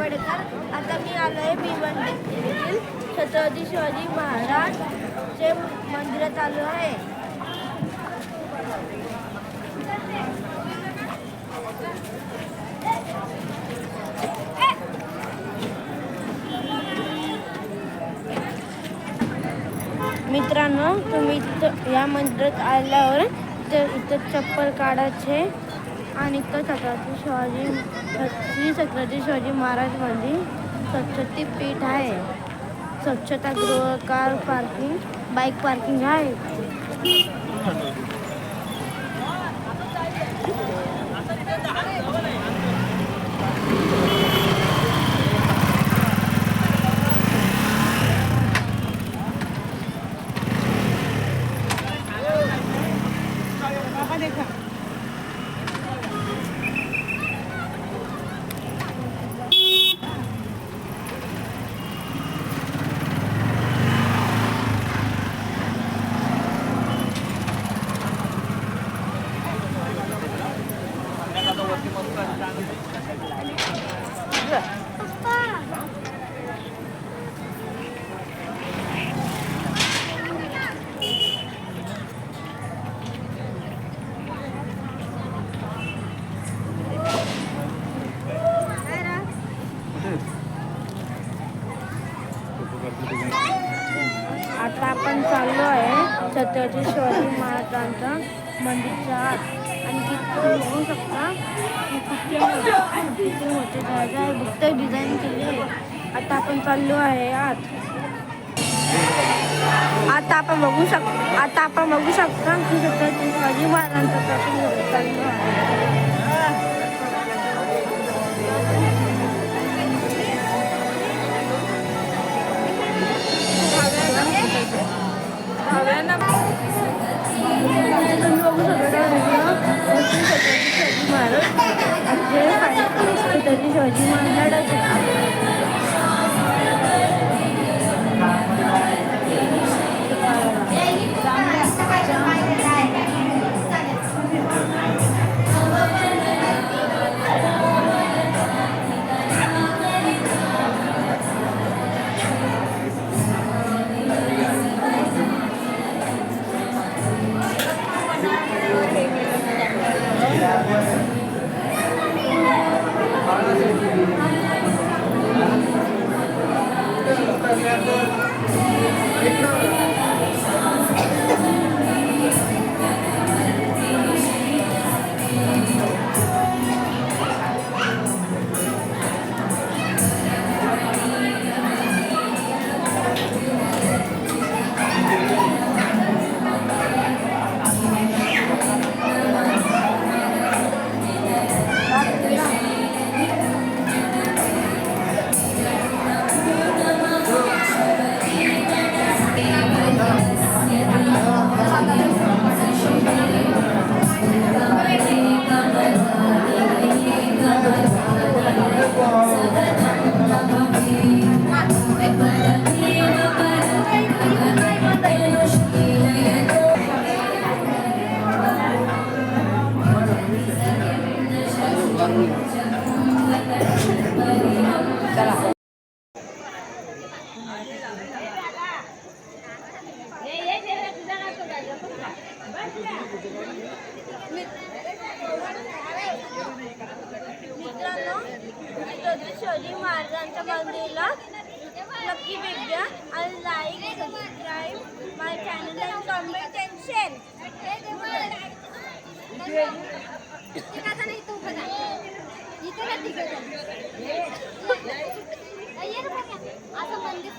आंबेडकर. आता मी आलो आहे भिवंडी येथील छत्रपती शिवाजी महाराजचे मंदिरात आलो आहे. मित्रांनो, तुम्ही या मंदिरात आल्यावर इथं चप्पल काढायचे आणि इथं श्री छत्रपती शिवाजी महाराज मंदिर स्वच्छते पीठ आहे. स्वच्छतागृह, कार पार्किंग, बाईक पार्किंग आहे. आता आपण चाललो आहे छत्रपती शिवाजी महाराजांच्या मंदिरच्या आत आणि तिथे बघू शकता किती मोठे दरवाजा आहे, फक्त डिझाईन केली आहे. आता आपण चाललो आहे आत. आता आपण बघू शकता की छत्रपती शिवाजी महाराजांचा प्रतिमा चाललो आहे. शिवाजी महाराज शिवाजी महाराजांच्या मंदिराला नक्की भेट द्या आणि लाईक, सबस्क्राईब माय चॅनल आणि कमेंट अँड शेअर. असं मंदिर